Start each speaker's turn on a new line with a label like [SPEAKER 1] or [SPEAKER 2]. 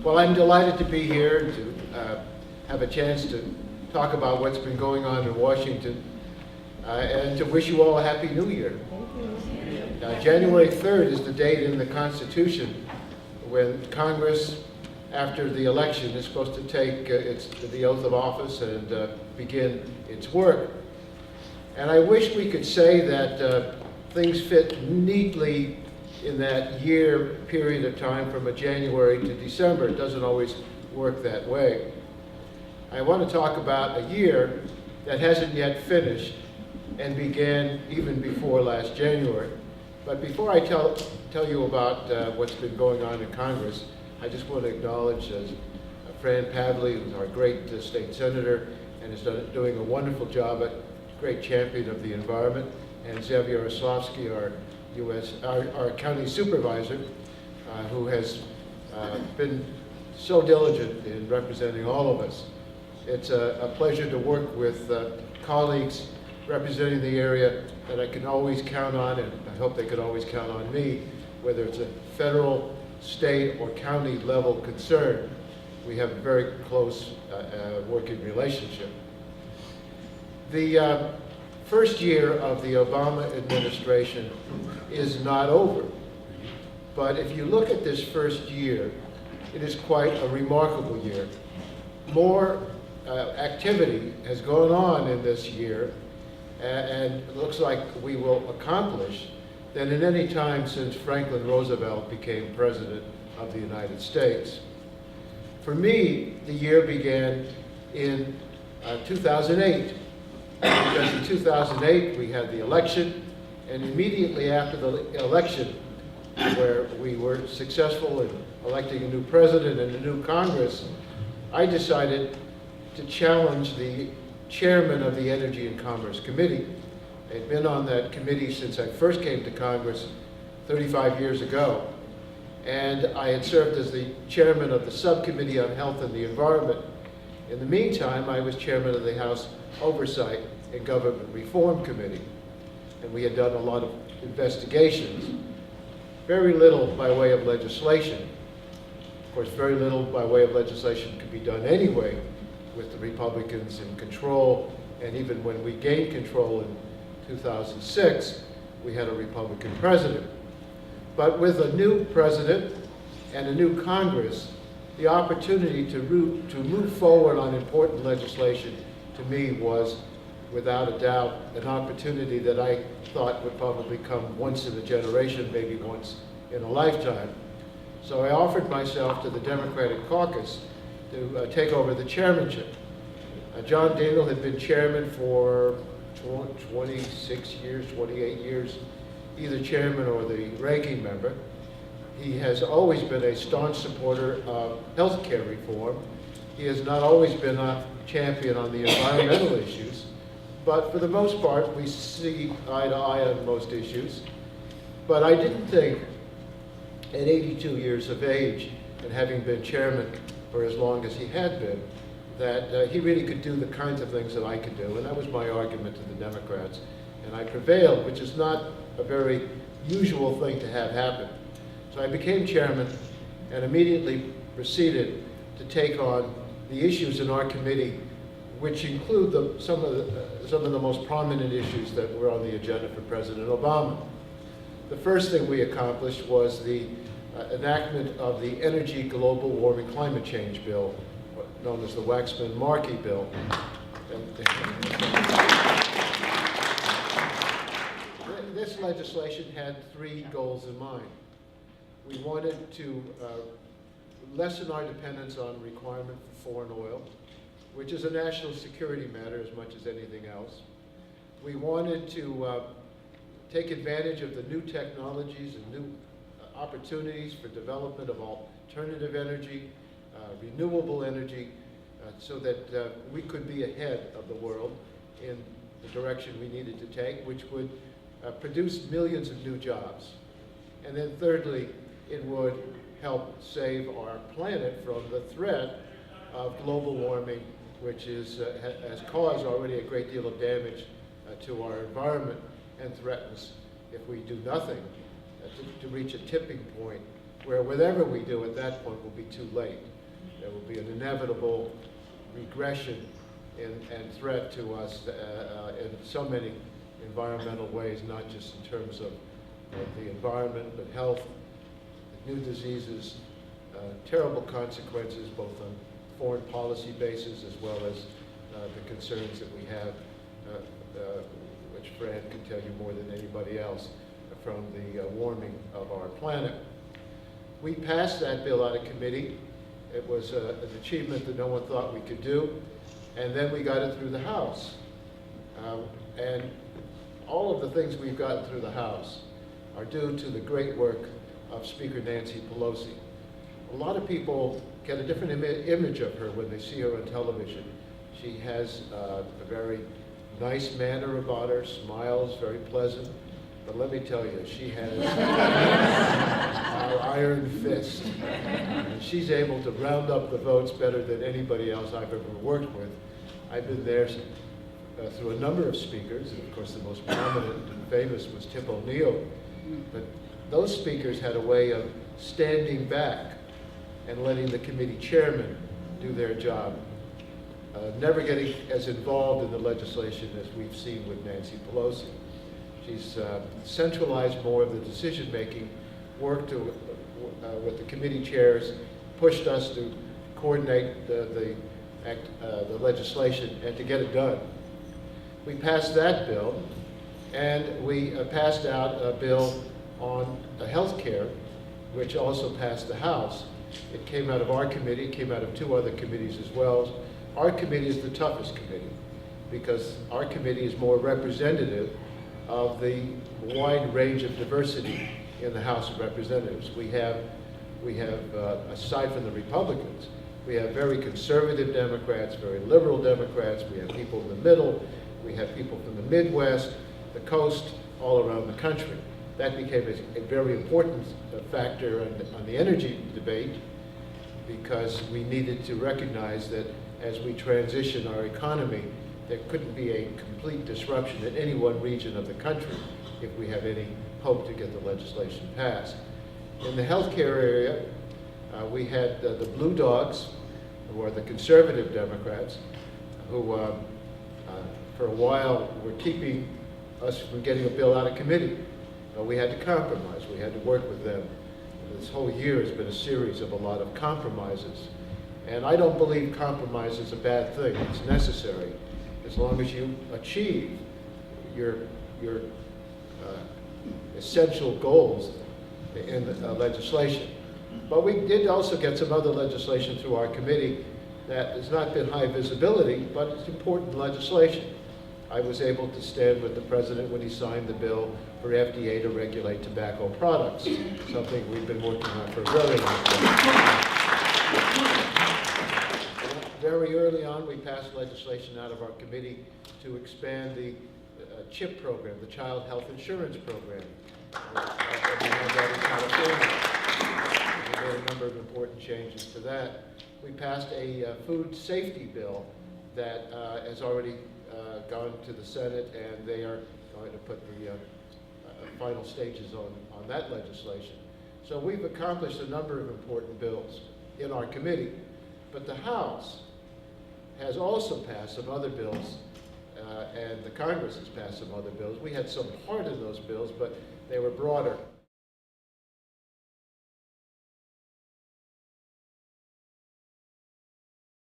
[SPEAKER 1] Well, I'm delighted to be here and to have a chance to talk about what's been going on in Washington and to wish you all a Happy New Year. January 3rd is the date in the Constitution when Congress, after the election, is supposed to take the oath of office and begin its work. And I wish we could say that things fit neatly in that year period of time from a January to December. It doesn't always work that way. I want to talk about a year that hasn't yet finished and began even before last January. But before I tell you about what's been going on in Congress, I just want to acknowledge Fran Pavley, who's our great state senator and is doing a wonderful job, a great champion of the environment, and Zev Yaroslavsky, our county supervisor, who has been so diligent in representing all of us. It's a pleasure to work with colleagues representing the area that I can always count on, and I hope they could always count on me, whether it's a federal, state, or county level concern. We have a very close working relationship. The first year of the Obama administration is not over. But if you look at this first year, it is quite a remarkable year. More activity has gone on in this year, and it looks like we will accomplish than in any time since Franklin Roosevelt became President of the United States. For me, the year began in 2008. Because in 2008 we had the election, and immediately after the election, where we were successful in electing a new president and a new Congress, I decided to challenge the chairman of the Energy and Commerce Committee. I'd been on that committee since I first came to Congress 35 years ago, and I had served as the chairman of the Subcommittee on Health and the Environment. In the meantime, I was chairman of the House Oversight and Government Reform Committee, and we had done a lot of investigations. Very little by way of legislation. Of course, very little by way of legislation could be done anyway with the Republicans in control, and even when we gained control in 2006, we had a Republican president. But with a new president and a new Congress, the opportunity to move forward on important legislation to me was, without a doubt, an opportunity that I thought would probably come once in a generation, maybe once in a lifetime. So I offered myself to the Democratic caucus to take over the chairmanship. John Dingell had been chairman for 26 years, 28 years, either chairman or the ranking member. He has always been a staunch supporter of health care reform. He has not always been a champion on the environmental issues, but for the most part, we see eye to eye on most issues. But I didn't think, at 82 years of age, and having been chairman for as long as he had been, that he really could do the kinds of things that I could do, and that was my argument to the Democrats. And I prevailed, which is not a very usual thing to have happen. So I became chairman and immediately proceeded to take on the issues in our committee, which include some of the most prominent issues that were on the agenda for President Obama. The first thing we accomplished was the enactment of the Energy Global Warming Climate Change Bill, known as the Waxman-Markey Bill. This legislation had three goals in mind. We wanted to lessen our dependence on requirement for foreign oil, which is a national security matter as much as anything else. We wanted to take advantage of the new technologies and new opportunities for development of alternative energy, renewable energy, so that we could be ahead of the world in the direction we needed to take, which would produce millions of new jobs. And then thirdly, it would help save our planet from the threat of global warming, which has caused already a great deal of damage to our environment and threatens, if we do nothing, to reach a tipping point where whatever we do at that point will be too late. There will be an inevitable regression and threat to us in so many environmental ways, not just in terms of the environment, but health, new diseases, terrible consequences both on foreign policy basis as well as the concerns that we have, which Fran can tell you more than anybody else, from the warming of our planet. We passed that bill out of committee. It was an achievement that no one thought we could do. And then we got it through the House. And all of the things we've gotten through the House are due to the great work of Speaker Nancy Pelosi. A lot of people get a different image of her when they see her on television. She has a very nice manner about her, smiles, very pleasant. But let me tell you, she has our iron fist. And she's able to round up the votes better than anybody else I've ever worked with. I've been there through a number of speakers, and of course the most prominent and famous was Tip O'Neill. But those speakers had a way of standing back and letting the committee chairman do their job, never getting as involved in the legislation as we've seen with Nancy Pelosi. She's centralized more of the decision-making, worked with the committee chairs, pushed us to coordinate the legislation and to get it done. We passed that bill, and we passed out a bill on health care, which also passed the House. It came out of our committee, it came out of two other committees as well. Our committee is the toughest committee because our committee is more representative of the wide range of diversity in the House of Representatives. We have aside from the Republicans, we have very conservative Democrats, very liberal Democrats, we have people in the middle, we have people from the Midwest, the coast, all around the country. That became a very important factor on the energy debate because we needed to recognize that as we transition our economy, there couldn't be a complete disruption in any one region of the country if we have any hope to get the legislation passed. In the healthcare area, we had the Blue Dogs, who are the conservative Democrats, who for a while were keeping us from getting a bill out of committee. We had to compromise. We had to work with them. This whole year has been a series of a lot of compromises. And I don't believe compromise is a bad thing. It's necessary as long as you achieve your essential goals in the legislation. But we did also get some other legislation through our committee that has not been high visibility, but it's important legislation. I was able to stand with the President when he signed the bill for FDA to regulate tobacco products, something we've been working on for a very long time. Very early on, we passed legislation out of our committee to expand the CHIP program, the Child Health Insurance Program. We have that in California. We made a number of important changes to that. We passed a food safety bill that has already gone to the Senate, and they are going to put the final stages on that legislation. So we've accomplished a number of important bills in our committee, but the House has also passed some other bills, and the Congress has passed some other bills. We had some heart in those bills, but they were broader.